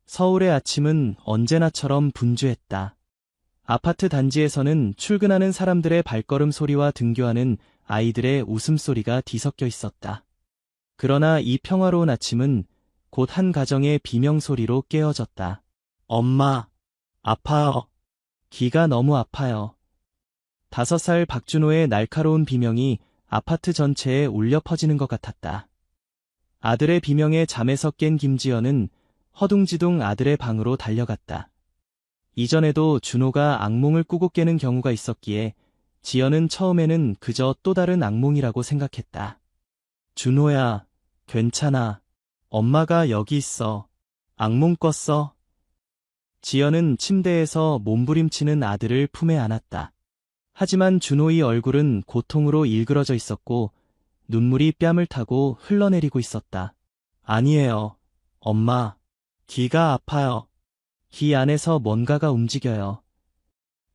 서울의 아침은 언제나처럼 분주했다. 아파트 단지에서는 출근하는 사람들의 발걸음 소리와 등교하는 아이들의 웃음소리가 뒤섞여 있었다. 그러나 이 평화로운 아침은 곧 한 가정의 비명소리로 깨어졌다. 엄마, 아파요. 귀가 너무 아파요. 5살 박준호의 날카로운 비명이 아파트 전체에 울려 퍼지는 것 같았다. 아들의 비명에 잠에서 깬 김지연은 허둥지둥 아들의 방으로 달려갔다. 이전에도 준호가 악몽을 꾸고 깨는 경우가 있었기에 지연은 처음에는 그저 또 다른 악몽이라고 생각했다. 준호야, 괜찮아. 엄마가 여기 있어. 악몽 꿨어. 지연은 침대에서 몸부림치는 아들을 품에 안았다. 하지만 준호의 얼굴은 고통으로 일그러져 있었고 눈물이 뺨을 타고 흘러내리고 있었다. 아니에요. 엄마. 귀가 아파요. 귀 안에서 뭔가가 움직여요.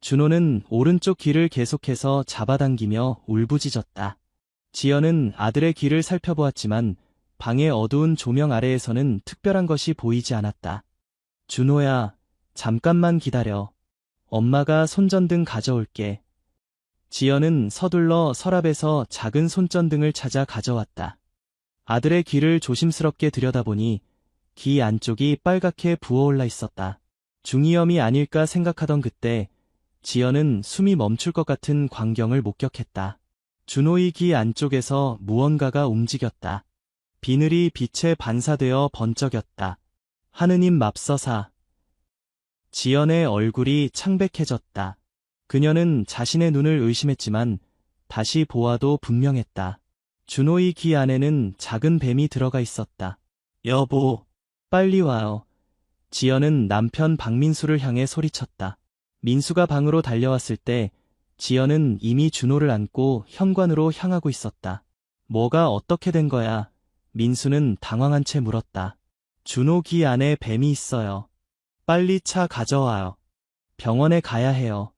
준호는 오른쪽 귀를 계속해서 잡아당기며 울부짖었다. 지연은 아들의 귀를 살펴보았지만 방의 어두운 조명 아래에서는 특별한 것이 보이지 않았다. 준호야, 잠깐만 기다려. 엄마가 손전등 가져올게. 지연은 서둘러 서랍에서 작은 손전등을 찾아 가져왔다. 아들의 귀를 조심스럽게 들여다보니 귀 안쪽이 빨갛게 부어올라 있었다. 중이염이 아닐까 생각하던 그때 지연은 숨이 멈출 것 같은 광경을 목격했다. 준호의 귀 안쪽에서 무언가가 움직였다. 비늘이 빛에 반사되어 번쩍였다. 하느님 맙서사. 지연의 얼굴이 창백해졌다. 그녀는 자신의 눈을 의심했지만 다시 보아도 분명했다. 준호의 귀 안에는 작은 뱀이 들어가 있었다. 여보, 빨리 와요. 지연은 남편 박민수를 향해 소리쳤다. 민수가 방으로 달려왔을 때 지연은 이미 준호를 안고 현관으로 향하고 있었다. 뭐가 어떻게 된 거야? 민수는 당황한 채 물었다. 준호 귀 안에 뱀이 있어요. 빨리 차 가져와요. 병원에 가야 해요.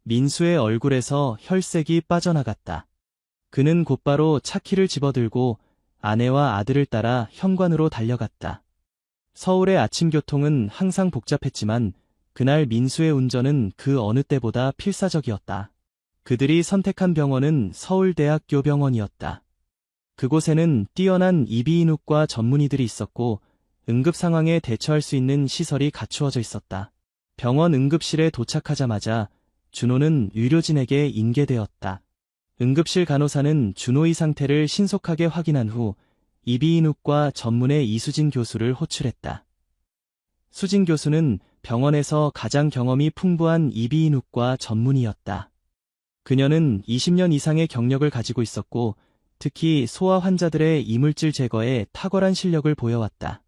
민수의 얼굴에서 혈색이 빠져나갔다. 그는 곧바로 차키를 집어들고 아내와 아들을 따라 현관으로 달려갔다. 서울의 아침 교통은 항상 복잡했지만 그날 민수의 운전은 그 어느 때보다 필사적이었다. 그들이 선택한 병원은 서울대학교 병원이었다. 그곳에는 뛰어난 이비인후과 전문의들이 있었고 응급 상황에 대처할 수 있는 시설이 갖추어져 있었다. 병원 응급실에 도착하자마자 준호는 의료진에게 인계되었다. 응급실 간호사는 준호의 상태를 신속하게 확인한 후 이비인후과 전문의 이수진 교수를 호출했다. 수진 교수는 병원에서 가장 경험이 풍부한 이비인후과 전문의였다. 그녀는 20년 이상의 경력을 가지고 있었고 특히 소아 환자들의 이물질 제거에 탁월한 실력을 보여왔다.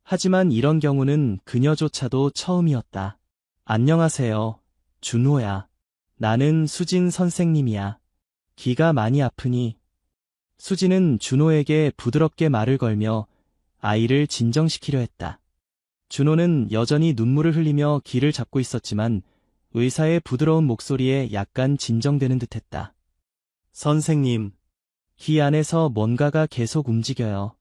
하지만 이런 경우는 그녀조차도 처음이었다. 안녕하세요, 준호야. 나는 수진 선생님이야. 귀가 많이 아프니? 수진은 준호에게 부드럽게 말을 걸며 아이를 진정시키려 했다. 준호는 여전히 눈물을 흘리며 귀를 잡고 있었지만 의사의 부드러운 목소리에 약간 진정되는 듯했다. 선생님, 귀 안에서 뭔가가 계속 움직여요.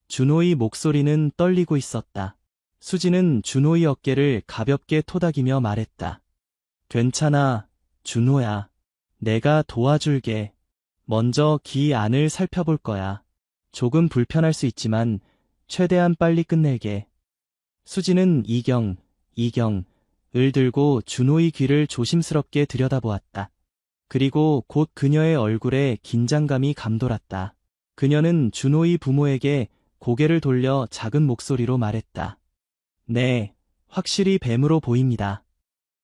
준호의 목소리는 떨리고 있었다. 수진은 준호의 어깨를 가볍게 토닥이며 말했다. 괜찮아, 준호야. 내가 도와줄게. 먼저 귀 안을 살펴볼 거야. 조금 불편할 수 있지만 최대한 빨리 끝낼게. 수진은 이경을 들고 준호의 귀를 조심스럽게 들여다보았다. 그리고 곧 그녀의 얼굴에 긴장감이 감돌았다. 그녀는 준호의 부모에게 고개를 돌려 작은 목소리로 말했다. 네, 확실히 뱀으로 보입니다.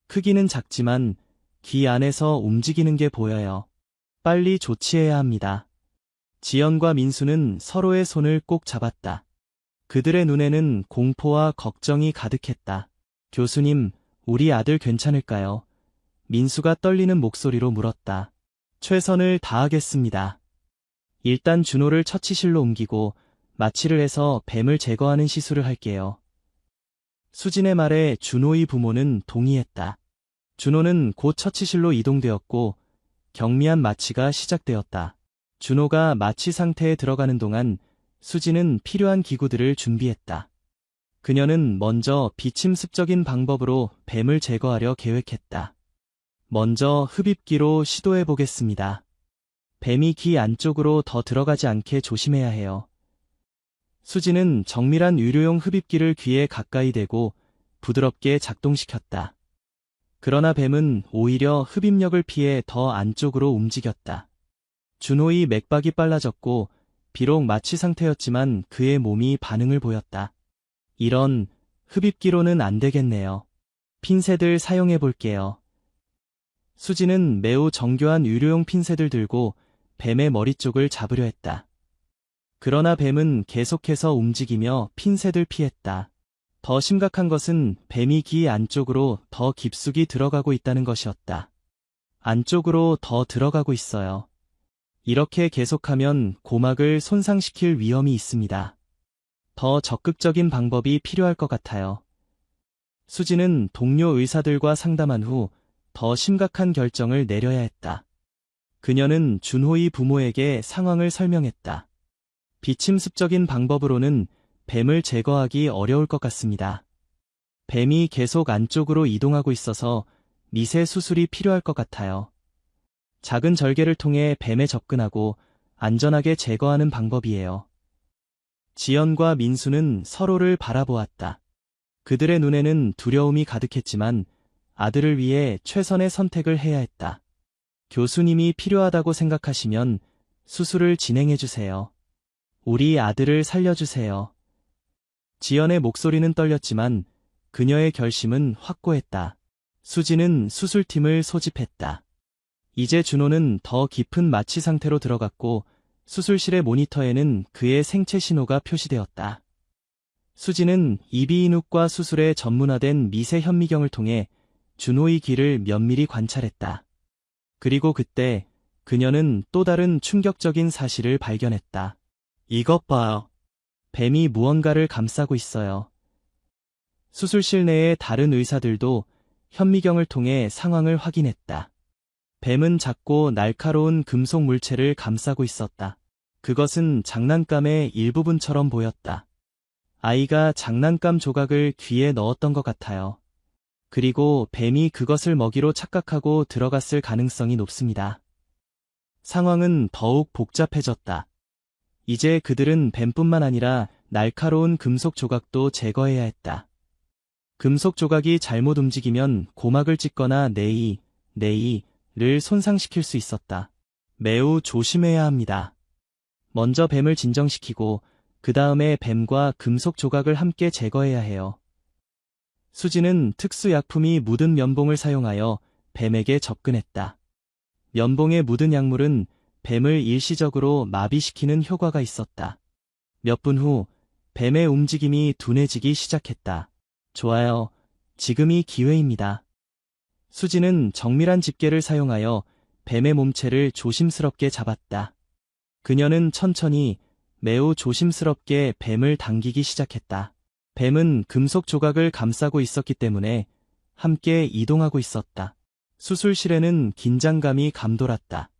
크기는 작지만 귀 안에서 움직이는 게 보여요. 빨리 조치해야 합니다. 지연과 민수는 서로의 손을 꼭 잡았다. 그들의 눈에는 공포와 걱정이 가득했다. 교수님, 우리 아들 괜찮을까요? 민수가 떨리는 목소리로 물었다. 최선을 다하겠습니다. 일단 준호를 처치실로 옮기고 마취를 해서 뱀을 제거하는 시술을 할게요. 수진의 말에 준호의 부모는 동의했다. 준호는 곧 처치실로 이동되었고 경미한 마취가 시작되었다. 준호가 마취 상태에 들어가는 동안 수진은 필요한 기구들을 준비했다. 그녀는 먼저 비침습적인 방법으로 뱀을 제거하려 계획했다. 먼저 흡입기로 시도해 보겠습니다. 뱀이 귀 안쪽으로 더 들어가지 않게 조심해야 해요. 수지는 정밀한 의료용 흡입기를 귀에 가까이 대고 부드럽게 작동시켰다. 그러나 뱀은 오히려 흡입력을 피해 더 안쪽으로 움직였다. 준호의 맥박이 빨라졌고 비록 마취 상태였지만 그의 몸이 반응을 보였다. 이런 흡입기로는 안 되겠네요. 핀셋을 사용해 볼게요. 수지는 매우 정교한 의료용 핀셋을 들고 뱀의 머리 쪽을 잡으려 했다. 그러나 뱀은 계속해서 움직이며 핀셋을 피했다. 더 심각한 것은 뱀이 귀 안쪽으로 더 깊숙이 들어가고 있다는 것이었다. 안쪽으로 더 들어가고 있어요. 이렇게 계속하면 고막을 손상시킬 위험이 있습니다. 더 적극적인 방법이 필요할 것 같아요. 수지는 동료 의사들과 상담한 후 더 심각한 결정을 내려야 했다. 그녀는 준호의 부모에게 상황을 설명했다. 비침습적인 방법으로는 뱀을 제거하기 어려울 것 같습니다. 뱀이 계속 안쪽으로 이동하고 있어서 미세 수술이 필요할 것 같아요. 작은 절개를 통해 뱀에 접근하고 안전하게 제거하는 방법이에요. 지연과 민수는 서로를 바라보았다. 그들의 눈에는 두려움이 가득했지만 아들을 위해 최선의 선택을 해야 했다. 교수님이 필요하다고 생각하시면 수술을 진행해 주세요. 우리 아들을 살려주세요. 지연의 목소리는 떨렸지만 그녀의 결심은 확고했다. 수지는 수술팀을 소집했다. 이제 준호는 더 깊은 마취 상태로 들어갔고 수술실의 모니터에는 그의 생체 신호가 표시되었다. 수지는 이비인후과 수술에 전문화된 미세 현미경을 통해 준호의 귀를 면밀히 관찰했다. 그리고 그때 그녀는 또 다른 충격적인 사실을 발견했다. 이것 봐요. 뱀이 무언가를 감싸고 있어요. 수술실 내의 다른 의사들도 현미경을 통해 상황을 확인했다. 뱀은 작고 날카로운 금속 물체를 감싸고 있었다. 그것은 장난감의 일부분처럼 보였다. 아이가 장난감 조각을 귀에 넣었던 것 같아요. 그리고 뱀이 그것을 먹이로 착각하고 들어갔을 가능성이 높습니다. 상황은 더욱 복잡해졌다. 이제 그들은 뱀뿐만 아니라 날카로운 금속 조각도 제거해야 했다. 금속 조각이 잘못 움직이면 고막을 찢거나 뇌를 손상시킬 수 있었다. 매우 조심해야 합니다. 먼저 뱀을 진정시키고 그 다음에 뱀과 금속 조각을 함께 제거해야 해요. 수지는 특수약품이 묻은 면봉을 사용하여 뱀에게 접근했다. 면봉에 묻은 약물은 뱀을 일시적으로 마비시키는 효과가 있었다. 몇 분 후 뱀의 움직임이 둔해지기 시작했다. 좋아요. 지금이 기회입니다. 수지는 정밀한 집게를 사용하여 뱀의 몸체를 조심스럽게 잡았다. 그녀는 천천히 매우 조심스럽게 뱀을 당기기 시작했다. 뱀은 금속 조각을 감싸고 있었기 때문에 함께 이동하고 있었다. 수술실에는 긴장감이 감돌았다.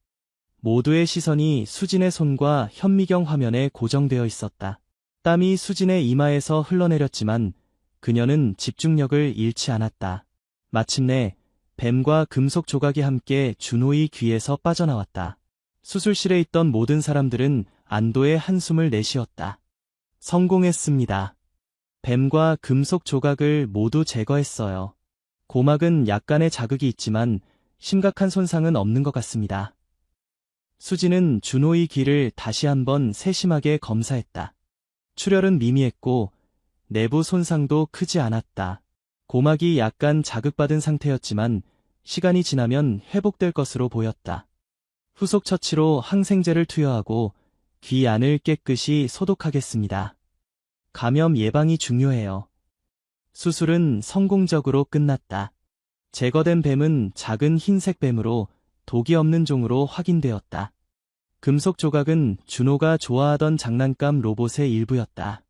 모두의 시선이 수진의 손과 현미경 화면에 고정되어 있었다. 땀이 수진의 이마에서 흘러내렸지만 그녀는 집중력을 잃지 않았다. 마침내 뱀과 금속 조각이 함께 준호의 귀에서 빠져나왔다. 수술실에 있던 모든 사람들은 안도의 한숨을 내쉬었다. 성공했습니다. 뱀과 금속 조각을 모두 제거했어요. 고막은 약간의 자극이 있지만 심각한 손상은 없는 것 같습니다. 수지는 준호의 귀를 다시 한번 세심하게 검사했다. 출혈은 미미했고 내부 손상도 크지 않았다. 고막이 약간 자극받은 상태였지만 시간이 지나면 회복될 것으로 보였다. 후속 처치로 항생제를 투여하고 귀 안을 깨끗이 소독하겠습니다. 감염 예방이 중요해요. 수술은 성공적으로 끝났다. 제거된 뱀은 작은 흰색 뱀으로 독이 없는 종으로 확인되었다. 금속 조각은 준호가 좋아하던 장난감 로봇의 일부였다.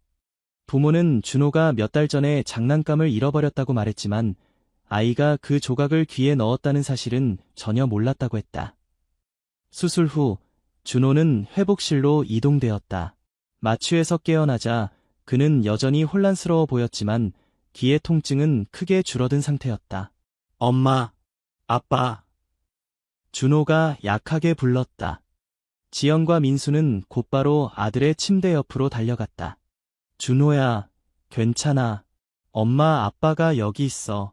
부모는 준호가 몇 달 전에 장난감을 잃어버렸다고 말했지만 아이가 그 조각을 귀에 넣었다는 사실은 전혀 몰랐다고 했다. 수술 후 준호는 회복실로 이동되었다. 마취에서 깨어나자 그는 여전히 혼란스러워 보였지만 귀의 통증은 크게 줄어든 상태였다. 엄마, 아빠. 준호가 약하게 불렀다. 지연과 민수는 곧바로 아들의 침대 옆으로 달려갔다. 준호야, 괜찮아. 엄마 아빠가 여기 있어.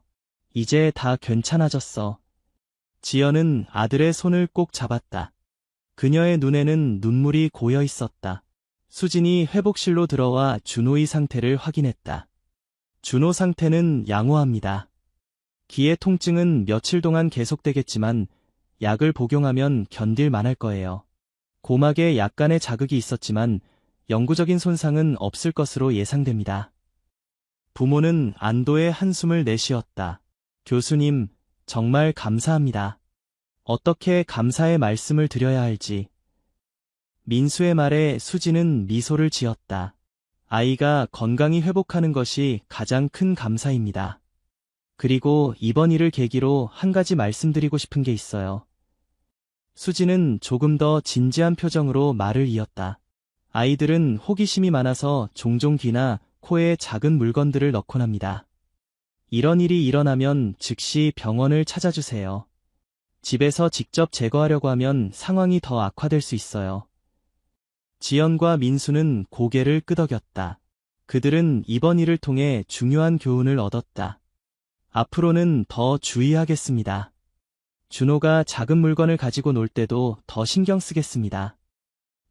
이제 다 괜찮아졌어. 지연은 아들의 손을 꼭 잡았다. 그녀의 눈에는 눈물이 고여 있었다. 수진이 회복실로 들어와 준호의 상태를 확인했다. 준호 상태는 양호합니다. 귀의 통증은 며칠 동안 계속되겠지만 약을 복용하면 견딜 만할 거예요. 고막에 약간의 자극이 있었지만 영구적인 손상은 없을 것으로 예상됩니다. 부모는 안도의 한숨을 내쉬었다. 교수님, 정말 감사합니다. 어떻게 감사의 말씀을 드려야 할지. 민수의 말에 수지는 미소를 지었다. 아이가 건강히 회복하는 것이 가장 큰 감사입니다. 그리고 이번 일을 계기로 한 가지 말씀드리고 싶은 게 있어요. 수지는 조금 더 진지한 표정으로 말을 이었다. 아이들은 호기심이 많아서 종종 귀나 코에 작은 물건들을 넣곤 합니다. 이런 일이 일어나면 즉시 병원을 찾아주세요. 집에서 직접 제거하려고 하면 상황이 더 악화될 수 있어요. 지연과 민수는 고개를 끄덕였다. 그들은 이번 일을 통해 중요한 교훈을 얻었다. 앞으로는 더 주의하겠습니다. 준호가 작은 물건을 가지고 놀 때도 더 신경 쓰겠습니다.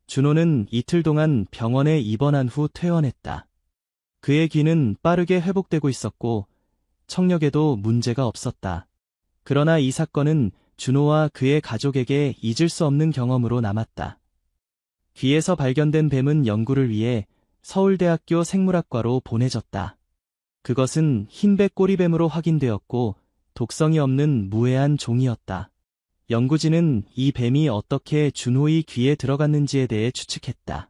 준호는 이틀 동안 병원에 입원한 후 퇴원했다. 그의 귀는 빠르게 회복되고 있었고 청력에도 문제가 없었다. 그러나 이 사건은 준호와 그의 가족에게 잊을 수 없는 경험으로 남았다. 귀에서 발견된 뱀은 연구를 위해 서울대학교 생물학과로 보내졌다. 그것은 흰백 꼬리뱀으로 확인되었고 독성이 없는 무해한 종이었다. 연구진은 이 뱀이 어떻게 준호의 귀에 들어갔는지에 대해 추측했다.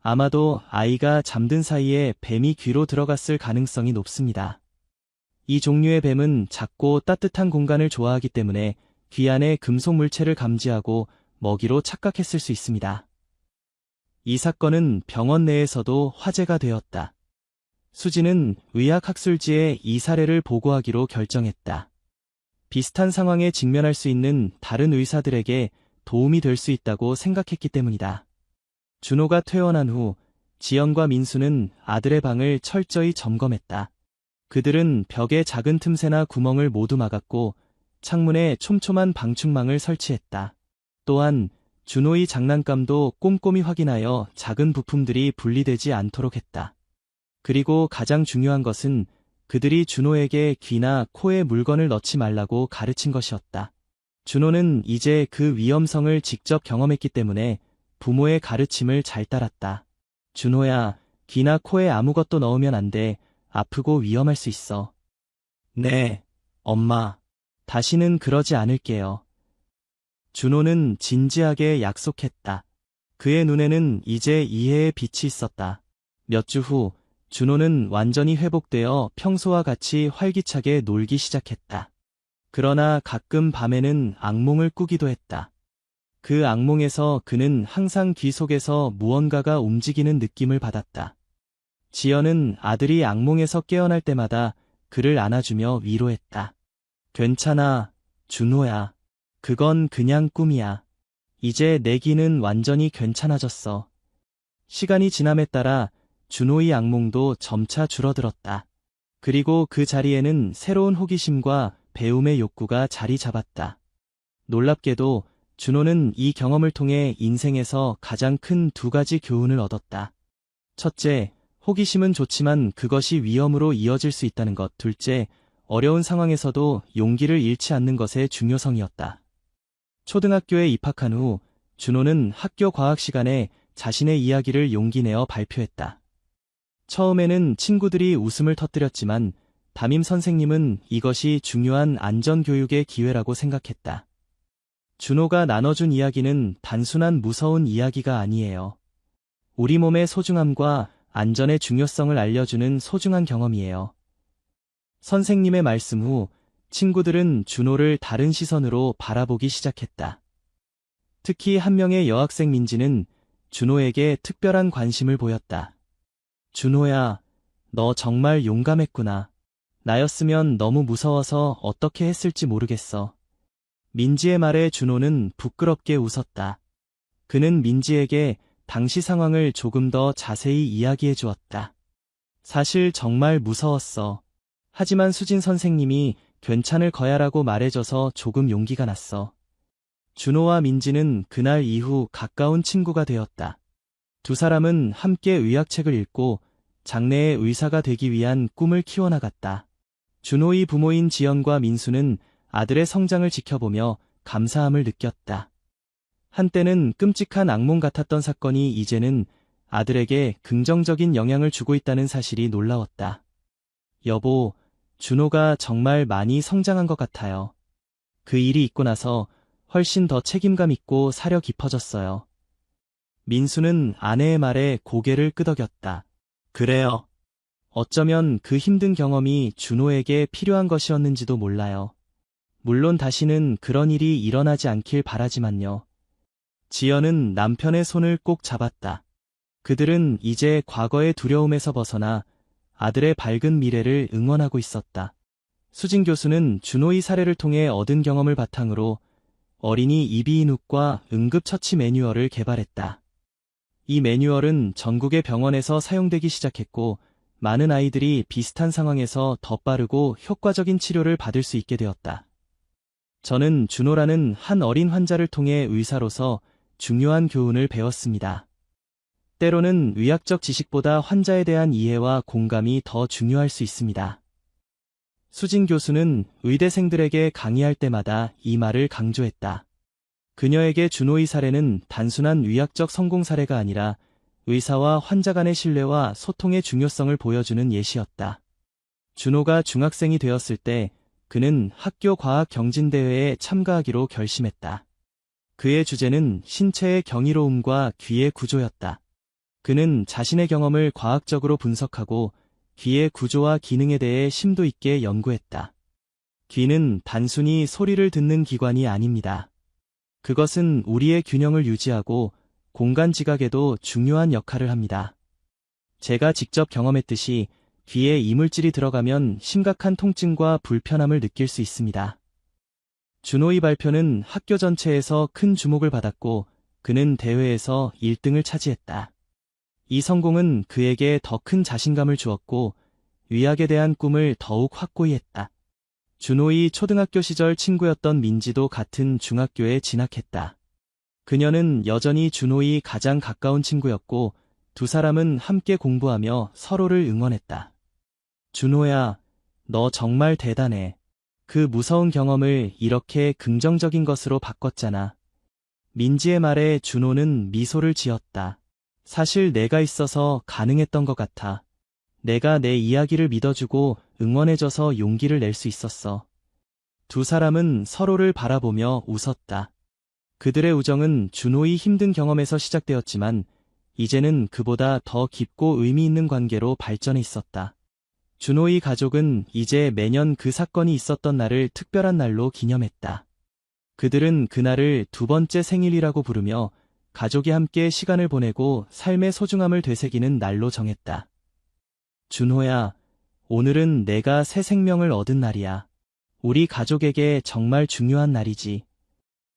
아마도 아이가 잠든 사이에 뱀이 귀로 들어갔을 가능성이 높습니다. 이 종류의 뱀은 작고 따뜻한 공간을 좋아하기 때문에 귀 안에 금속 물체를 감지하고 먹이로 착각했을 수 있습니다. 이 사건은 병원 내에서도 화제가 되었다. 수지는 의학학술지에 이 사례를 보고하기로 결정했다. 비슷한 상황에 직면할 수 있는 다른 의사들에게 도움이 될 수 있다고 생각했기 때문이다. 준호가 퇴원한 후 지연과 민수는 아들의 방을 철저히 점검했다. 그들은 벽에 작은 틈새나 구멍을 모두 막았고 창문에 촘촘한 방충망을 설치했다. 또한 준호의 장난감도 꼼꼼히 확인하여 작은 부품들이 분리되지 않도록 했다. 그리고 가장 중요한 것은 그들이 준호에게 귀나 코에 물건을 넣지 말라고 가르친 것이었다. 준호는 이제 그 위험성을 직접 경험했기 때문에 부모의 가르침을 잘 따랐다. 준호야, 귀나 코에 아무것도 넣으면 안 돼. 아프고 위험할 수 있어. 네, 엄마. 다시는 그러지 않을게요. 준호는 진지하게 약속했다. 그의 눈에는 이제 이해의 빛이 있었다. 몇 주 후, 준호는 완전히 회복되어 평소와 같이 활기차게 놀기 시작했다. 그러나 가끔 밤에는 악몽을 꾸기도 했다. 그 악몽에서 그는 항상 귀 속에서 무언가가 움직이는 느낌을 받았다. 지연은 아들이 악몽에서 깨어날 때마다 그를 안아주며 위로했다. 괜찮아, 준호야. 그건 그냥 꿈이야. 이제 내 귀는 완전히 괜찮아졌어. 시간이 지남에 따라 준호의 악몽도 점차 줄어들었다. 그리고 그 자리에는 새로운 호기심과 배움의 욕구가 자리 잡았다. 놀랍게도 준호는 이 경험을 통해 인생에서 가장 큰 두 가지 교훈을 얻었다. 첫째, 호기심은 좋지만 그것이 위험으로 이어질 수 있다는 것. 둘째, 어려운 상황에서도 용기를 잃지 않는 것의 중요성이었다. 초등학교에 입학한 후 준호는 학교 과학 시간에 자신의 이야기를 용기 내어 발표했다. 처음에는 친구들이 웃음을 터뜨렸지만 담임 선생님은 이것이 중요한 안전교육의 기회라고 생각했다. 준호가 나눠준 이야기는 단순한 무서운 이야기가 아니에요. 우리 몸의 소중함과 안전의 중요성을 알려주는 소중한 경험이에요. 선생님의 말씀 후 친구들은 준호를 다른 시선으로 바라보기 시작했다. 특히 한 명의 여학생 민지는 준호에게 특별한 관심을 보였다. 준호야, 너 정말 용감했구나. 나였으면 너무 무서워서 어떻게 했을지 모르겠어. 민지의 말에 준호는 부끄럽게 웃었다. 그는 민지에게 당시 상황을 조금 더 자세히 이야기해 주었다. 사실 정말 무서웠어. 하지만 수진 선생님이 괜찮을 거야라고 말해줘서 조금 용기가 났어. 준호와 민지는 그날 이후 가까운 친구가 되었다. 두 사람은 함께 의학책을 읽고 장래의 의사가 되기 위한 꿈을 키워나갔다. 준호의 부모인 지연과 민수는 아들의 성장을 지켜보며 감사함을 느꼈다. 한때는 끔찍한 악몽 같았던 사건이 이제는 아들에게 긍정적인 영향을 주고 있다는 사실이 놀라웠다. 여보, 준호가 정말 많이 성장한 것 같아요. 그 일이 있고 나서 훨씬 더 책임감 있고 사려 깊어졌어요. 민수는 아내의 말에 고개를 끄덕였다. 그래요. 어쩌면 그 힘든 경험이 준호에게 필요한 것이었는지도 몰라요. 물론 다시는 그런 일이 일어나지 않길 바라지만요. 지연은 남편의 손을 꼭 잡았다. 그들은 이제 과거의 두려움에서 벗어나 아들의 밝은 미래를 응원하고 있었다. 수진 교수는 준호의 사례를 통해 얻은 경험을 바탕으로 어린이 이비인후과 응급처치 매뉴얼을 개발했다. 이 매뉴얼은 전국의 병원에서 사용되기 시작했고, 많은 아이들이 비슷한 상황에서 더 빠르고 효과적인 치료를 받을 수 있게 되었다. 저는 준호라는 한 어린 환자를 통해 의사로서 중요한 교훈을 배웠습니다. 때로는 의학적 지식보다 환자에 대한 이해와 공감이 더 중요할 수 있습니다. 수진 교수는 의대생들에게 강의할 때마다 이 말을 강조했다. 그녀에게 준호의 사례는 단순한 의학적 성공 사례가 아니라 의사와 환자 간의 신뢰와 소통의 중요성을 보여주는 예시였다. 준호가 중학생이 되었을 때 그는 학교 과학 경진대회에 참가하기로 결심했다. 그의 주제는 신체의 경이로움과 귀의 구조였다. 그는 자신의 경험을 과학적으로 분석하고 귀의 구조와 기능에 대해 심도 있게 연구했다. 귀는 단순히 소리를 듣는 기관이 아닙니다. 그것은 우리의 균형을 유지하고 공간 지각에도 중요한 역할을 합니다. 제가 직접 경험했듯이 귀에 이물질이 들어가면 심각한 통증과 불편함을 느낄 수 있습니다. 준호의 발표는 학교 전체에서 큰 주목을 받았고 그는 대회에서 1등을 차지했다. 이 성공은 그에게 더 큰 자신감을 주었고 의학에 대한 꿈을 더욱 확고히 했다. 준호의 초등학교 시절 친구였던 민지도 같은 중학교에 진학했다. 그녀는 여전히 준호의 가장 가까운 친구였고 두 사람은 함께 공부하며 서로를 응원했다. 준호야, 너 정말 대단해. 그 무서운 경험을 이렇게 긍정적인 것으로 바꿨잖아. 민지의 말에 준호는 미소를 지었다. 사실 내가 있어서 가능했던 것 같아. 내가 내 이야기를 믿어주고 응원해줘서 용기를 낼 수 있었어. 두 사람은 서로를 바라보며 웃었다. 그들의 우정은 준호의 힘든 경험에서 시작되었지만 이제는 그보다 더 깊고 의미 있는 관계로 발전해 있었다. 준호의 가족은 이제 매년 그 사건이 있었던 날을 특별한 날로 기념했다. 그들은 그날을 두 번째 생일이라고 부르며 가족이 함께 시간을 보내고 삶의 소중함을 되새기는 날로 정했다. 준호야, 오늘은 내가 새 생명을 얻은 날이야. 우리 가족에게 정말 중요한 날이지.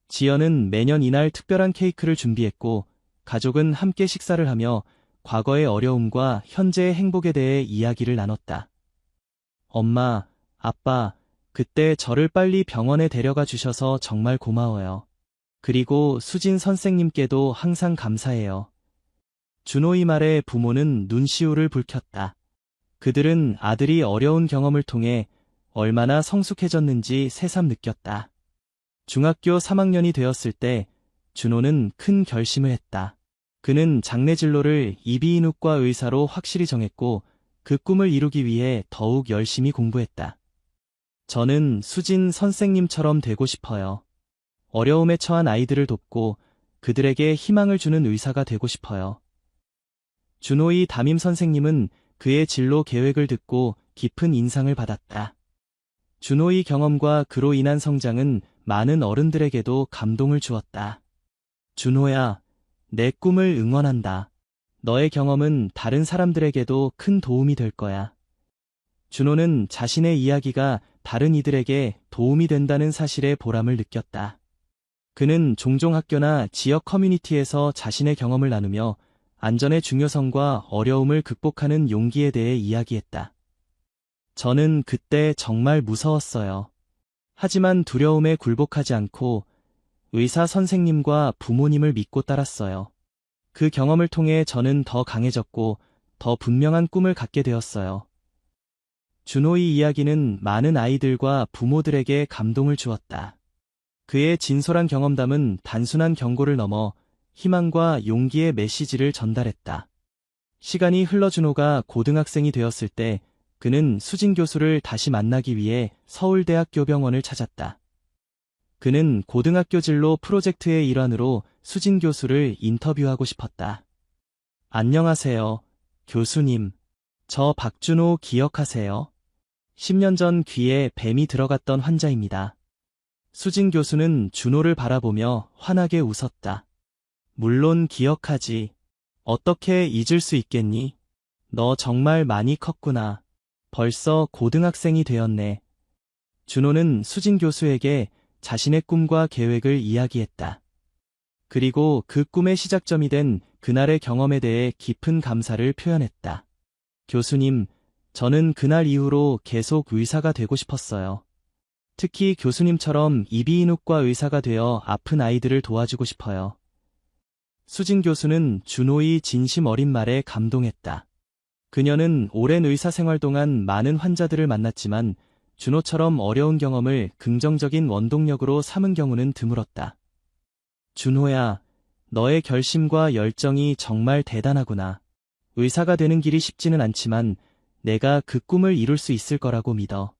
지연은 매년 이날 특별한 케이크를 준비했고 가족은 함께 식사를 하며 과거의 어려움과 현재의 행복에 대해 이야기를 나눴다. 엄마, 아빠, 그때 저를 빨리 병원에 데려가 주셔서 정말 고마워요. 그리고 수진 선생님께도 항상 감사해요. 준호의 말에 부모는 눈시울을 붉혔다. 그들은 아들이 어려운 경험을 통해 얼마나 성숙해졌는지 새삼 느꼈다. 중학교 3학년이 되었을 때 준호는 큰 결심을 했다. 그는 장래 진로를 이비인후과 의사로 확실히 정했고 그 꿈을 이루기 위해 더욱 열심히 공부했다. 저는 수진 선생님처럼 되고 싶어요. 어려움에 처한 아이들을 돕고 그들에게 희망을 주는 의사가 되고 싶어요. 준호의 담임 선생님은 그의 진로 계획을 듣고 깊은 인상을 받았다. 준호의 경험과 그로 인한 성장은 많은 어른들에게도 감동을 주었다. 준호야, 내 꿈을 응원한다. 너의 경험은 다른 사람들에게도 큰 도움이 될 거야. 준호는 자신의 이야기가 다른 이들에게 도움이 된다는 사실에 보람을 느꼈다. 그는 종종 학교나 지역 커뮤니티에서 자신의 경험을 나누며 안전의 중요성과 어려움을 극복하는 용기에 대해 이야기했다. 저는 그때 정말 무서웠어요. 하지만 두려움에 굴복하지 않고 의사 선생님과 부모님을 믿고 따랐어요. 그 경험을 통해 저는 더 강해졌고 더 분명한 꿈을 갖게 되었어요. 준호의 이야기는 많은 아이들과 부모들에게 감동을 주었다. 그의 진솔한 경험담은 단순한 경고를 넘어 희망과 용기의 메시지를 전달했다. 시간이 흘러 준호가 고등학생이 되었을 때 그는 수진 교수를 다시 만나기 위해 서울대학교 병원을 찾았다. 그는 고등학교 진로 프로젝트의 일환으로 수진 교수를 인터뷰하고 싶었다. 안녕하세요, 교수님. 저 박준호 기억하세요? 10년 전 귀에 뱀이 들어갔던 환자입니다. 수진 교수는 준호를 바라보며 환하게 웃었다. 물론 기억하지. 어떻게 잊을 수 있겠니? 너 정말 많이 컸구나. 벌써 고등학생이 되었네. 준호는 수진 교수에게 자신의 꿈과 계획을 이야기했다. 그리고 그 꿈의 시작점이 된 그날의 경험에 대해 깊은 감사를 표현했다. 교수님, 저는 그날 이후로 계속 의사가 되고 싶었어요. 특히 교수님처럼 이비인후과 의사가 되어 아픈 아이들을 도와주고 싶어요. 수진 교수는 준호의 진심 어린 말에 감동했다. 그녀는 오랜 의사 생활 동안 많은 환자들을 만났지만 준호처럼 어려운 경험을 긍정적인 원동력으로 삼은 경우는 드물었다. 준호야, 너의 결심과 열정이 정말 대단하구나. 의사가 되는 길이 쉽지는 않지만 내가 그 꿈을 이룰 수 있을 거라고 믿어.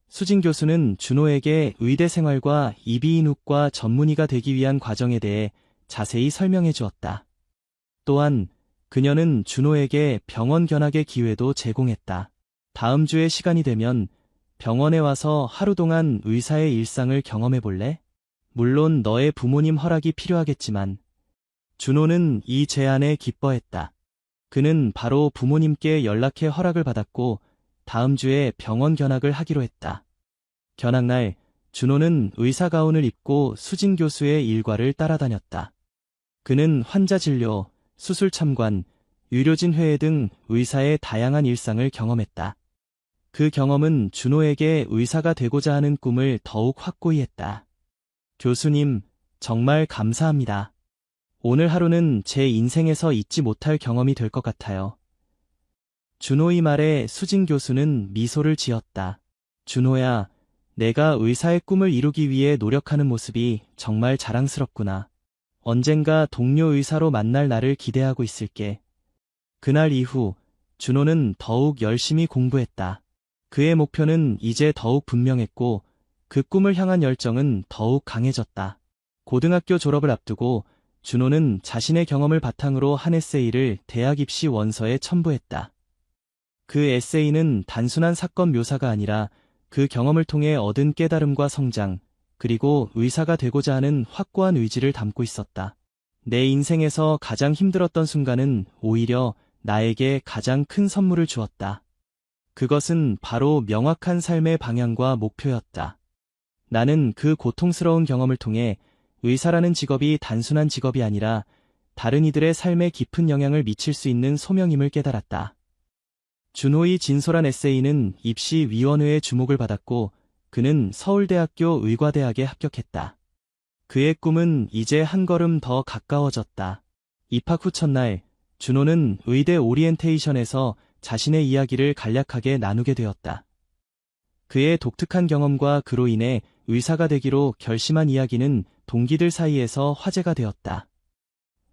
수진 교수는 준호에게 의대 생활과 이비인후과 전문의가 되기 위한 과정에 대해 자세히 설명해 주었다. 또한 그녀는 준호에게 병원 견학의 기회도 제공했다. 다음 주에 시간이 되면 병원에 와서 하루 동안 의사의 일상을 경험해 볼래? 물론 너의 부모님 허락이 필요하겠지만. 준호는 이 제안에 기뻐했다. 그는 바로 부모님께 연락해 허락을 받았고 다음 주에 병원 견학을 하기로 했다. 견학날, 준호는 의사 가운을 입고 수진 교수의 일과를 따라다녔다. 그는 환자 진료, 수술 참관, 의료진 회의 등 의사의 다양한 일상을 경험했다. 그 경험은 준호에게 의사가 되고자 하는 꿈을 더욱 확고히 했다. 교수님, 정말 감사합니다. 오늘 하루는 제 인생에서 잊지 못할 경험이 될 것 같아요. 준호의 말에 수진 교수는 미소를 지었다. 준호야, 내가 의사의 꿈을 이루기 위해 노력하는 모습이 정말 자랑스럽구나. 언젠가 동료 의사로 만날 날을 기대하고 있을게. 그날 이후 준호는 더욱 열심히 공부했다. 그의 목표는 이제 더욱 분명했고 그 꿈을 향한 열정은 더욱 강해졌다. 고등학교 졸업을 앞두고 준호는 자신의 경험을 바탕으로 한 에세이를 대학 입시 원서에 첨부했다. 그 에세이는 단순한 사건 묘사가 아니라 그 경험을 통해 얻은 깨달음과 성장, 그리고 의사가 되고자 하는 확고한 의지를 담고 있었다. 내 인생에서 가장 힘들었던 순간은 오히려 나에게 가장 큰 선물을 주었다. 그것은 바로 명확한 삶의 방향과 목표였다. 나는 그 고통스러운 경험을 통해 의사라는 직업이 단순한 직업이 아니라 다른 이들의 삶에 깊은 영향을 미칠 수 있는 소명임을 깨달았다. 준호의 진솔한 에세이는 입시위원회의 주목을 받았고 그는 서울대학교 의과대학에 합격했다. 그의 꿈은 이제 한 걸음 더 가까워졌다. 입학 후 첫날, 준호는 의대 오리엔테이션에서 자신의 이야기를 간략하게 나누게 되었다. 그의 독특한 경험과 그로 인해 의사가 되기로 결심한 이야기는 동기들 사이에서 화제가 되었다.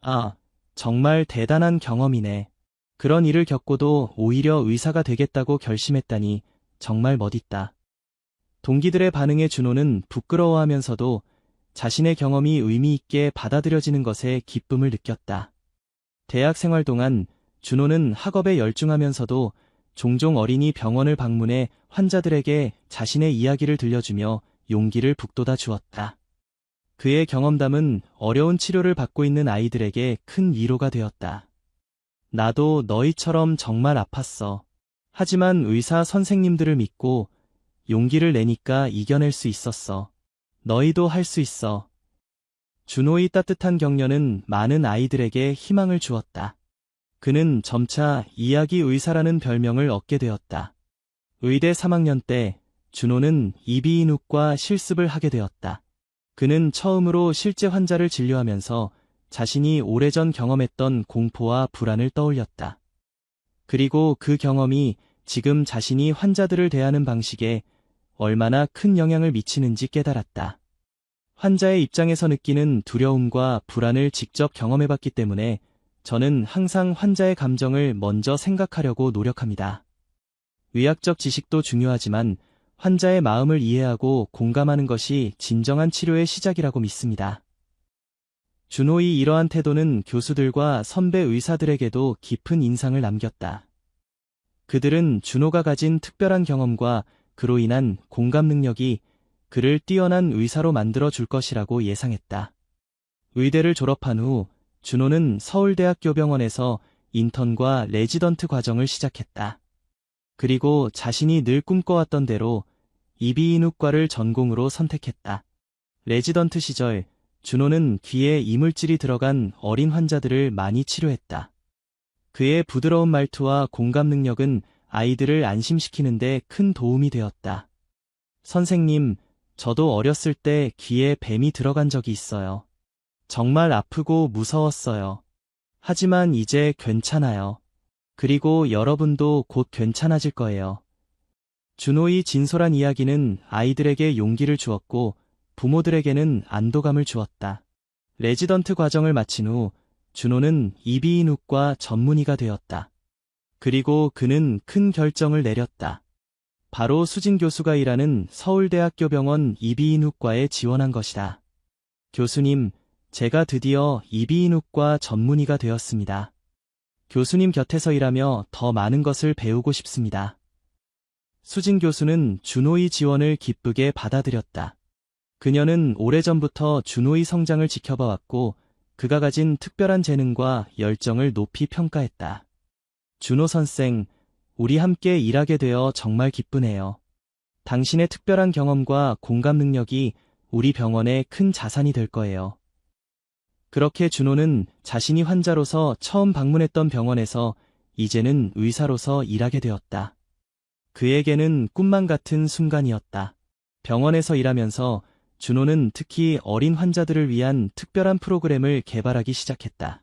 아, 정말 대단한 경험이네. 그런 일을 겪고도 오히려 의사가 되겠다고 결심했다니 정말 멋있다. 동기들의 반응에 준호는 부끄러워하면서도 자신의 경험이 의미 있게 받아들여지는 것에 기쁨을 느꼈다. 대학 생활 동안 준호는 학업에 열중하면서도 종종 어린이 병원을 방문해 환자들에게 자신의 이야기를 들려주며 용기를 북돋아 주었다. 그의 경험담은 어려운 치료를 받고 있는 아이들에게 큰 위로가 되었다. 나도 너희처럼 정말 아팠어. 하지만 의사 선생님들을 믿고 용기를 내니까 이겨낼 수 있었어. 너희도 할 수 있어. 준호의 따뜻한 격려는 많은 아이들에게 희망을 주었다. 그는 점차 이야기 의사라는 별명을 얻게 되었다. 의대 3학년 때 준호는 이비인후과 실습을 하게 되었다. 그는 처음으로 실제 환자를 진료하면서 자신이 오래전 경험했던 공포와 불안을 떠올렸다. 그리고 그 경험이 지금 자신이 환자들을 대하는 방식에 얼마나 큰 영향을 미치는지 깨달았다. 환자의 입장에서 느끼는 두려움과 불안을 직접 경험해봤기 때문에 저는 항상 환자의 감정을 먼저 생각하려고 노력합니다. 의학적 지식도 중요하지만 환자의 마음을 이해하고 공감하는 것이 진정한 치료의 시작이라고 믿습니다. 준호의 이러한 태도는 교수들과 선배 의사들에게도 깊은 인상을 남겼다. 그들은 준호가 가진 특별한 경험과 그로 인한 공감 능력이 그를 뛰어난 의사로 만들어 줄 것이라고 예상했다. 의대를 졸업한 후 준호는 서울대학교 병원에서 인턴과 레지던트 과정을 시작했다. 그리고 자신이 늘 꿈꿔왔던 대로 이비인후과를 전공으로 선택했다. 레지던트 시절 준호는 귀에 이물질이 들어간 어린 환자들을 많이 치료했다. 그의 부드러운 말투와 공감 능력은 아이들을 안심시키는 데 큰 도움이 되었다. 선생님, 저도 어렸을 때 귀에 뱀이 들어간 적이 있어요. 정말 아프고 무서웠어요. 하지만 이제 괜찮아요. 그리고 여러분도 곧 괜찮아질 거예요. 준호의 진솔한 이야기는 아이들에게 용기를 주었고 부모들에게는 안도감을 주었다. 레지던트 과정을 마친 후 준호는 이비인후과 전문의가 되었다. 그리고 그는 큰 결정을 내렸다. 바로 수진 교수가 일하는 서울대학교 병원 이비인후과에 지원한 것이다. 교수님, 제가 드디어 이비인후과 전문의가 되었습니다. 교수님 곁에서 일하며 더 많은 것을 배우고 싶습니다. 수진 교수는 준호의 지원을 기쁘게 받아들였다. 그녀는 오래전부터 준호의 성장을 지켜봐왔고 그가 가진 특별한 재능과 열정을 높이 평가했다. 준호 선생, 우리 함께 일하게 되어 정말 기쁘네요. 당신의 특별한 경험과 공감 능력이 우리 병원의 큰 자산이 될 거예요. 그렇게 준호는 자신이 환자로서 처음 방문했던 병원에서 이제는 의사로서 일하게 되었다. 그에게는 꿈만 같은 순간이었다. 병원에서 일하면서 준호는 특히 어린 환자들을 위한 특별한 프로그램을 개발하기 시작했다.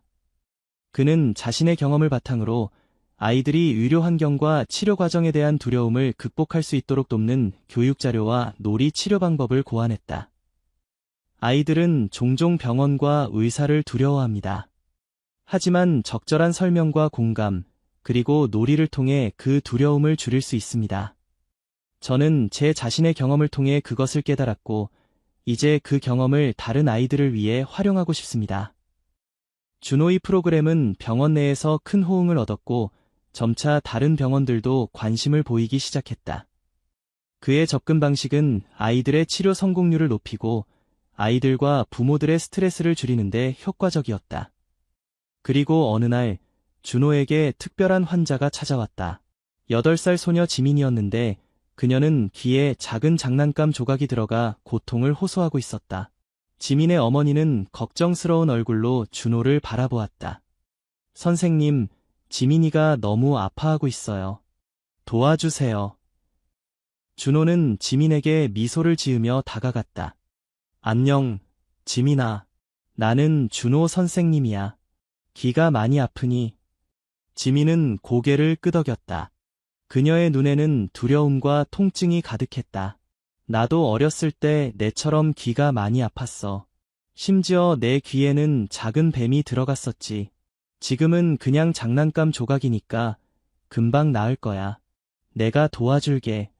그는 자신의 경험을 바탕으로 아이들이 의료 환경과 치료 과정에 대한 두려움을 극복할 수 있도록 돕는 교육 자료와 놀이 치료 방법을 고안했다. 아이들은 종종 병원과 의사를 두려워합니다. 하지만 적절한 설명과 공감, 그리고 놀이를 통해 그 두려움을 줄일 수 있습니다. 저는 제 자신의 경험을 통해 그것을 깨달았고, 이제 그 경험을 다른 아이들을 위해 활용하고 싶습니다. 준호의 프로그램은 병원 내에서 큰 호응을 얻었고, 점차 다른 병원들도 관심을 보이기 시작했다. 그의 접근 방식은 아이들의 치료 성공률을 높이고 아이들과 부모들의 스트레스를 줄이는데 효과적이었다. 그리고 어느 날 준호에게 특별한 환자가 찾아왔다. 8살 소녀 지민이었는데 그녀는 귀에 작은 장난감 조각이 들어가 고통을 호소하고 있었다. 지민의 어머니는 걱정스러운 얼굴로 준호를 바라보았다. 선생님, 지민이가 너무 아파하고 있어요. 도와주세요. 준호는 지민에게 미소를 지으며 다가갔다. 안녕, 지민아. 나는 준호 선생님이야. 귀가 많이 아프니? 지민은 고개를 끄덕였다. 그녀의 눈에는 두려움과 통증이 가득했다. 나도 어렸을 때 내처럼 귀가 많이 아팠어. 심지어 내 귀에는 작은 뱀이 들어갔었지. 지금은 그냥 장난감 조각이니까 금방 나을 거야. 내가 도와줄게.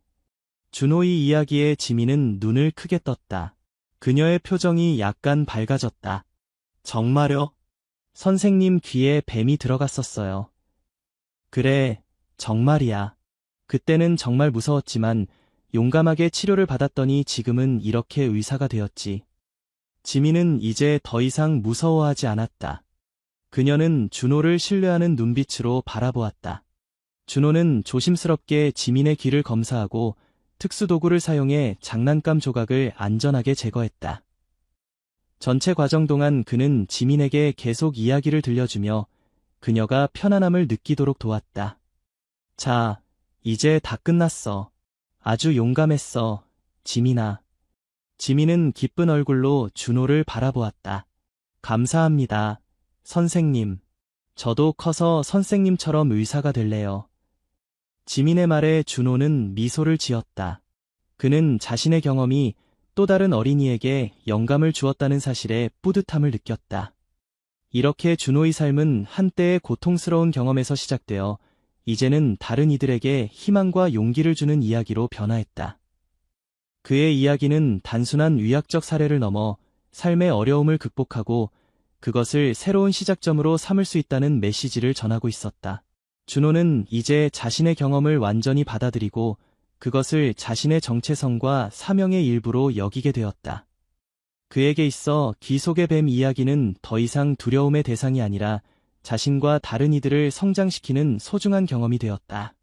준호의 이야기에 지민은 눈을 크게 떴다. 그녀의 표정이 약간 밝아졌다. 정말요? 선생님 귀에 뱀이 들어갔었어요. 그래, 정말이야. 그때는 정말 무서웠지만 용감하게 치료를 받았더니 지금은 이렇게 의사가 되었지. 지민은 이제 더 이상 무서워하지 않았다. 그녀는 준호를 신뢰하는 눈빛으로 바라보았다. 준호는 조심스럽게 지민의 귀를 검사하고 특수도구를 사용해 장난감 조각을 안전하게 제거했다. 전체 과정 동안 그는 지민에게 계속 이야기를 들려주며 그녀가 편안함을 느끼도록 도왔다. 자, 이제 다 끝났어. 아주 용감했어, 지민아. 지민은 기쁜 얼굴로 준호를 바라보았다. 감사합니다, 선생님. 저도 커서 선생님처럼 의사가 될래요. 지민의 말에 준호는 미소를 지었다. 그는 자신의 경험이 또 다른 어린이에게 영감을 주었다는 사실에 뿌듯함을 느꼈다. 이렇게 준호의 삶은 한때의 고통스러운 경험에서 시작되어 이제는 다른 이들에게 희망과 용기를 주는 이야기로 변화했다. 그의 이야기는 단순한 의학적 사례를 넘어 삶의 어려움을 극복하고 그것을 새로운 시작점으로 삼을 수 있다는 메시지를 전하고 있었다. 준호는 이제 자신의 경험을 완전히 받아들이고 그것을 자신의 정체성과 사명의 일부로 여기게 되었다. 그에게 있어 귀 속의 뱀 이야기는 더 이상 두려움의 대상이 아니라 자신과 다른 이들을 성장시키는 소중한 경험이 되었다.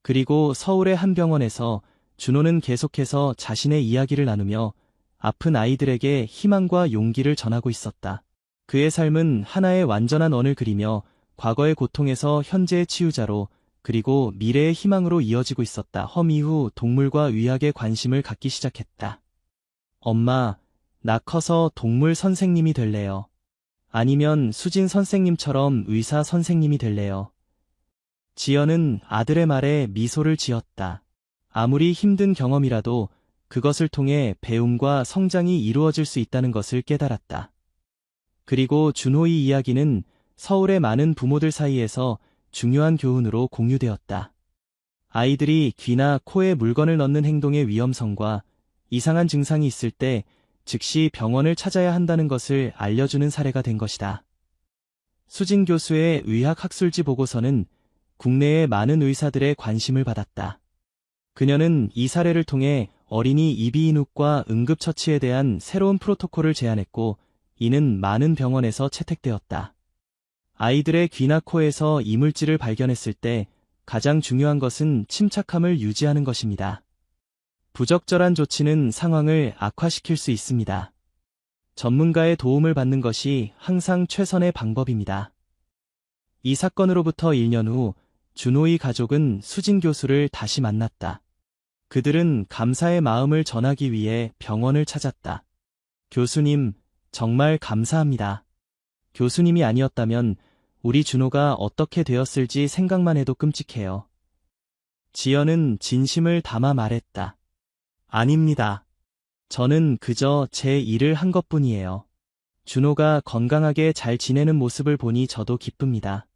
그리고 서울의 한 병원에서 준호는 계속해서 자신의 이야기를 나누며 아픈 아이들에게 희망과 용기를 전하고 있었다. 그의 삶은 하나의 완전한 원을 그리며 과거의 고통에서 현재의 치유자로 그리고 미래의 희망으로 이어지고 있었다. 이후 동물과 의학에 관심을 갖기 시작했다. 엄마, 나 커서 동물 선생님이 될래요. 아니면 수진 선생님처럼 의사 선생님이 될래요. 지연은 아들의 말에 미소를 지었다. 아무리 힘든 경험이라도 그것을 통해 배움과 성장이 이루어질 수 있다는 것을 깨달았다. 그리고 준호의 이야기는 서울의 많은 부모들 사이에서 중요한 교훈으로 공유되었다. 아이들이 귀나 코에 물건을 넣는 행동의 위험성과 이상한 증상이 있을 때 즉시 병원을 찾아야 한다는 것을 알려주는 사례가 된 것이다. 수진 교수의 의학학술지 보고서는 국내의 많은 의사들의 관심을 받았다. 그녀는 이 사례를 통해 어린이 이비인후과 응급처치에 대한 새로운 프로토콜을 제안했고 이는 많은 병원에서 채택되었다. 아이들의 귀나 코에서 이물질을 발견했을 때 가장 중요한 것은 침착함을 유지하는 것입니다. 부적절한 조치는 상황을 악화시킬 수 있습니다. 전문가의 도움을 받는 것이 항상 최선의 방법입니다. 이 사건으로부터 1년 후 준호의 가족은 수진 교수를 다시 만났다. 그들은 감사의 마음을 전하기 위해 병원을 찾았다. 교수님, 정말 감사합니다. 교수님이 아니었다면 우리 준호가 어떻게 되었을지 생각만 해도 끔찍해요. 지연은 진심을 담아 말했다. 아닙니다. 저는 그저 제 일을 한 것뿐이에요. 준호가 건강하게 잘 지내는 모습을 보니 저도 기쁩니다.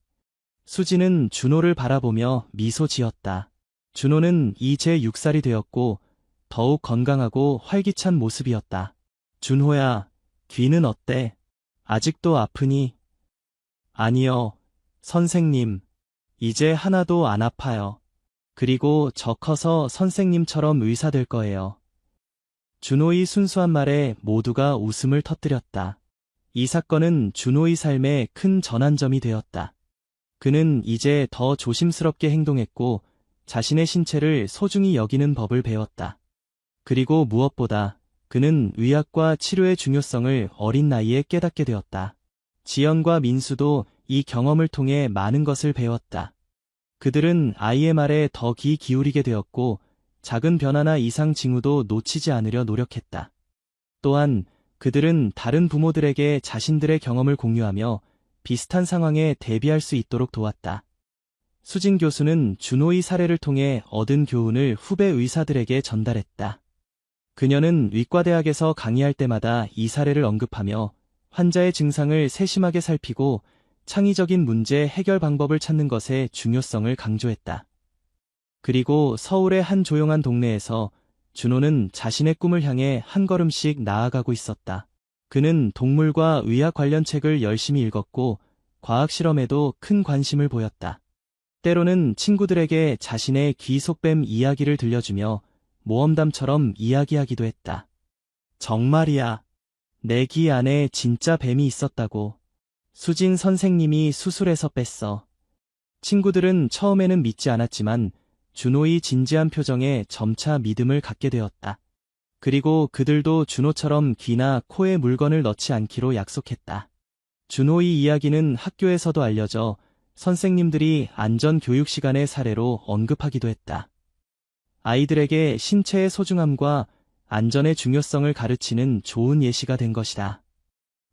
수진은 준호를 바라보며 미소 지었다. 준호는 이제 6살이 되었고 더욱 건강하고 활기찬 모습이었다. 준호야, 귀는 어때? 아직도 아프니? 아니요, 선생님. 이제 하나도 안 아파요. 그리고 저 커서 선생님처럼 의사 될 거예요. 준호의 순수한 말에 모두가 웃음을 터뜨렸다. 이 사건은 준호의 삶에 큰 전환점이 되었다. 그는 이제 더 조심스럽게 행동했고 자신의 신체를 소중히 여기는 법을 배웠다. 그리고 무엇보다 그는 의학과 치료의 중요성을 어린 나이에 깨닫게 되었다. 지연과 민수도 이 경험을 통해 많은 것을 배웠다. 그들은 아이의 말에 더 귀 기울이게 되었고 작은 변화나 이상 징후도 놓치지 않으려 노력했다. 또한 그들은 다른 부모들에게 자신들의 경험을 공유하며 비슷한 상황에 대비할 수 있도록 도왔다. 수진 교수는 준호의 사례를 통해 얻은 교훈을 후배 의사들에게 전달했다. 그녀는 의과대학에서 강의할 때마다 이 사례를 언급하며 환자의 증상을 세심하게 살피고 창의적인 문제 해결 방법을 찾는 것의 중요성을 강조했다. 그리고 서울의 한 조용한 동네에서 준호는 자신의 꿈을 향해 한 걸음씩 나아가고 있었다. 그는 동물과 의학 관련 책을 열심히 읽었고 과학 실험에도 큰 관심을 보였다. 때로는 친구들에게 자신의 귀 속뱀 이야기를 들려주며 모험담처럼 이야기하기도 했다. 정말이야. 내 귀 안에 진짜 뱀이 있었다고. 수진 선생님이 수술해서 뺐어. 친구들은 처음에는 믿지 않았지만 준호의 진지한 표정에 점차 믿음을 갖게 되었다. 그리고 그들도 준호처럼 귀나 코에 물건을 넣지 않기로 약속했다. 준호의 이야기는 학교에서도 알려져 선생님들이 안전 교육 시간의 사례로 언급하기도 했다. 아이들에게 신체의 소중함과 안전의 중요성을 가르치는 좋은 예시가 된 것이다.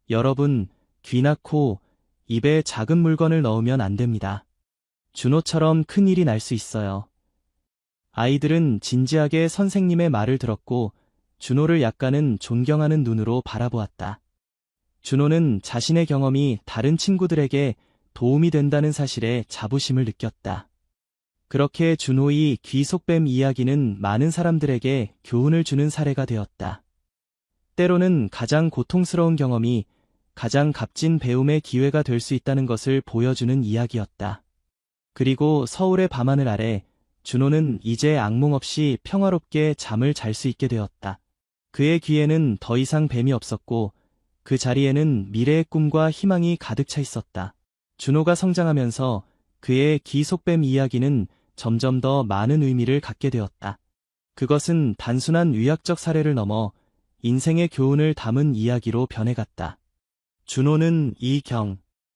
여러분, 귀나 코, 입에 작은 물건을 넣으면 안 됩니다. 준호처럼 큰 일이 날 수 있어요. 아이들은 진지하게 선생님의 말을 들었고 준호를 약간은 존경하는 눈으로 바라보았다. 준호는 자신의 경험이 다른 친구들에게 도움이 된다는 사실에 자부심을 느꼈다. 그렇게 준호의 귀 속뱀 이야기는 많은 사람들에게 교훈을 주는 사례가 되었다. 때로는 가장 고통스러운 경험이 가장 값진 배움의 기회가 될 수 있다는 것을 보여주는 이야기였다. 그리고 서울의 밤하늘 아래 준호는 이제 악몽 없이 평화롭게 잠을 잘 수 있게 되었다. 그의 귀에는 더 이상 뱀이 없었고 그 자리에는 미래의 꿈과 희망이 가득 차 있었다. 준호가 성장하면서 그의 귀 속뱀 이야기는 점점 더 많은 의미를 갖게 되었다. 그것은 단순한 의학적 사례를 넘어 인생의 교훈을 담은 이야기로 변해갔다. 준호는 이경